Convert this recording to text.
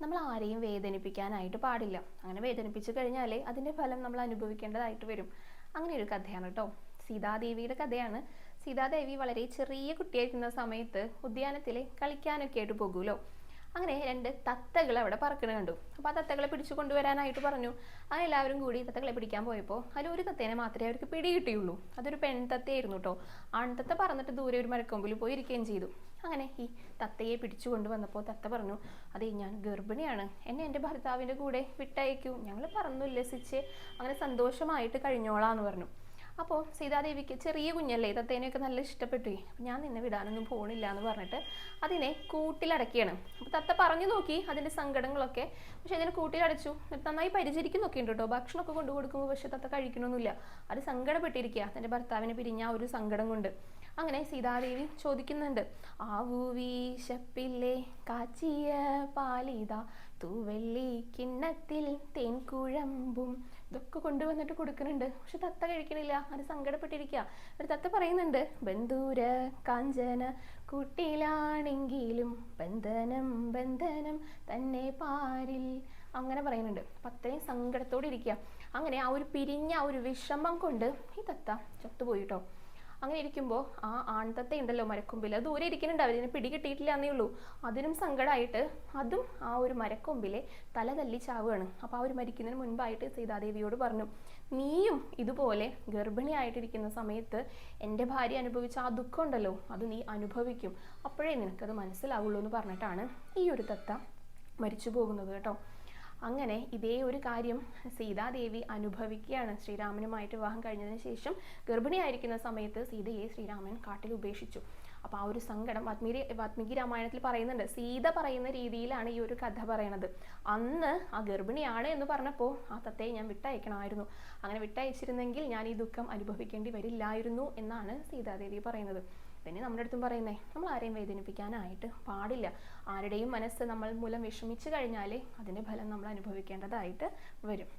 നമ്മൾ ആരെയും വേദനിപ്പിക്കാനായിട്ട് പാടില്ല. അങ്ങനെ വേദനിപ്പിച്ചു കഴിഞ്ഞാൽ അതിൻ്റെ ഫലം നമ്മൾ അനുഭവിക്കേണ്ടതായിട്ട് വരും. അങ്ങനെ ഒരു കഥയാണ് കേട്ടോ. സീതാദേവിയുടെ കഥയാണ്. സീതാദേവി വളരെ ചെറിയ കുട്ടിയായിരിക്കുന്ന സമയത്ത് ഉദ്യാനത്തിൽ കളിക്കാനൊക്കെ ആയിട്ട് പോകുമല്ലോ. അങ്ങനെ 2 തത്തകൾ അവിടെ പറക്കണ കണ്ടു. അപ്പോൾ ആ തത്തകളെ പിടിച്ചു കൊണ്ടുവരാനായിട്ട് പറഞ്ഞു. അങ്ങനെ എല്ലാവരും കൂടി തത്തകളെ പിടിക്കാൻ പോയപ്പോൾ അതിലൊരു തത്തേനെ മാത്രമേ അവർക്ക് പിടികിട്ടിയുള്ളൂ. അതൊരു പെൺതത്തയായിരുന്നു കേട്ടോ. ആൺതത്ത പറന്നിട്ട് ദൂരെ ഒരു മരക്കൊമ്പിൽ പോയി ഇരിക്കുകയും ചെയ്തു. അങ്ങനെ ഈ തത്തയെ പിടിച്ചു കൊണ്ടുവന്നപ്പോൾ തത്ത പറഞ്ഞു, അതെ ഞാൻ ഗർഭിണിയാണ്, എന്നെ എൻ്റെ ഭർത്താവിൻ്റെ കൂടെ വിട്ടയക്കൂ, ഞങ്ങൾ പറന്നു ഉല്ലസിച്ച് അങ്ങനെ സന്തോഷമായിട്ട് കഴിഞ്ഞോളാന്ന് പറഞ്ഞു. അപ്പോൾ സീതാദേവിക്ക് ചെറിയ കുഞ്ഞല്ലേ, തത്തേനെയൊക്കെ നല്ല ഇഷ്ടപ്പെട്ടു. ഞാൻ നിന്നെ വിടാനൊന്നും പോണില്ല എന്ന് പറഞ്ഞിട്ട് അതിനെ കൂട്ടിലടക്കിയാണ്. അപ്പോൾ തത്ത പറഞ്ഞു നോക്കി അതിൻ്റെ സങ്കടങ്ങളൊക്കെ, പക്ഷെ അതിനെ കൂട്ടിലടച്ചു. നന്നായി പരിചരിക്കുന്നൊക്കെ ഉണ്ട് കേട്ടോ. ഭക്ഷണമൊക്കെ കൊണ്ടു കൊടുക്കുമ്പോൾ പക്ഷെ തത്ത കഴിക്കണമൊന്നുമില്ല. അത് സങ്കടപ്പെട്ടിരിക്കുക തൻ്റെ ഭർത്താവിനെ പിരിഞ്ഞ ആ ഒരു സങ്കടം കൊണ്ട്. അങ്ങനെ സീതാദേവി ചോദിക്കുന്നുണ്ട്, ആവൂ വീശപ്പില്ലേ കാച്ചിയ പാലിത തൂവെള്ളി കിണ്ണത്തിൽ തേൻ കുഴമ്പും, ഇതൊക്കെ കൊണ്ടുവന്നിട്ട് കൊടുക്കുന്നുണ്ട്. പക്ഷെ തത്ത കഴിക്കണില്ല. അത് സങ്കടപ്പെട്ടിരിക്കുക. ഒരു തത്ത പറയുന്നുണ്ട്, ബന്ധൂര കാഞ്ചന കൂട്ടിലാണെങ്കിലും ബന്ധനം ബന്ധനം തന്നെ പാരിൽ, അങ്ങനെ പറയുന്നുണ്ട്. അപ്പം അത്രയും സങ്കടത്തോടെ ഇരിക്കുക. അങ്ങനെ ആ ഒരു പിരിഞ്ഞ ആ ഒരു വിഷമം കൊണ്ട് ഈ തത്ത ചത്തുപോയിട്ടോ. അങ്ങനെ ഇരിക്കുമ്പോൾ ആ ആൺതത്ത ഉണ്ടല്ലോ മരക്കൊമ്പിൽ, അത് ദൂരെ ഇരിക്കുന്നുണ്ട്, അവരിനെ പിടികിട്ടിയിട്ടില്ല എന്നേ ഉള്ളൂ. അതിനും സങ്കടമായിട്ട് അതും ആ ഒരു മരക്കൊമ്പിലെ തല തല്ലി ചാവുകയാണ്. അപ്പോൾ ആ ഒരു മരിക്കുന്നതിന് മുൻപായിട്ട് സീതാദേവിയോട് പറഞ്ഞു, നീയും ഇതുപോലെ ഗർഭിണിയായിട്ടിരിക്കുന്ന സമയത്ത് എൻ്റെ ഭാര്യ അനുഭവിച്ച ആ ദുഃഖം ഉണ്ടല്ലോ അത് നീ അനുഭവിക്കും, അപ്പോഴേ നിനക്കത് മനസ്സിലാവുള്ളൂ എന്ന് പറഞ്ഞിട്ടാണ് ഈ ഒരു തത്ത മരിച്ചു പോകുന്നത് കേട്ടോ. അങ്ങനെ ഇതേ ഒരു കാര്യം സീതാദേവി അനുഭവിക്കുകയാണ്. ശ്രീരാമനുമായിട്ട് വിവാഹം കഴിഞ്ഞതിന് ശേഷം ഗർഭിണിയായിരിക്കുന്ന സമയത്ത് സീതയെ ശ്രീരാമൻ കാട്ടിൽ ഉപേക്ഷിച്ചു. അപ്പോൾ ആ ഒരു സങ്കടം വാത്മീകി രാമായണത്തിൽ പറയുന്നുണ്ട്. സീത പറയുന്ന രീതിയിലാണ് ഈ ഒരു കഥ പറയണത്. അന്ന് ആ ഗർഭിണിയാണ് എന്ന് പറഞ്ഞപ്പോൾ ആ തത്തയെ ഞാൻ വിട്ടയക്കണമായിരുന്നു, അങ്ങനെ വിട്ടയച്ചിരുന്നെങ്കിൽ ഞാൻ ഈ ദുഃഖം അനുഭവിക്കേണ്ടി വരില്ലായിരുന്നു എന്നാണ് സീതാദേവി പറയുന്നത്. പിന്നെ നമ്മുടെ അടുത്തും പറയുന്നേ, നമ്മൾ ആരെയും വേദനിപ്പിക്കാനായിട്ട് പാടില്ല. ആരുടെയും മനസ്സ് നമ്മൾ മൂലം വിഷമിച്ചു കഴിഞ്ഞാൽ അതിൻ്റെ ഫലം നമ്മൾ അനുഭവിക്കേണ്ടതായിട്ട് വരും.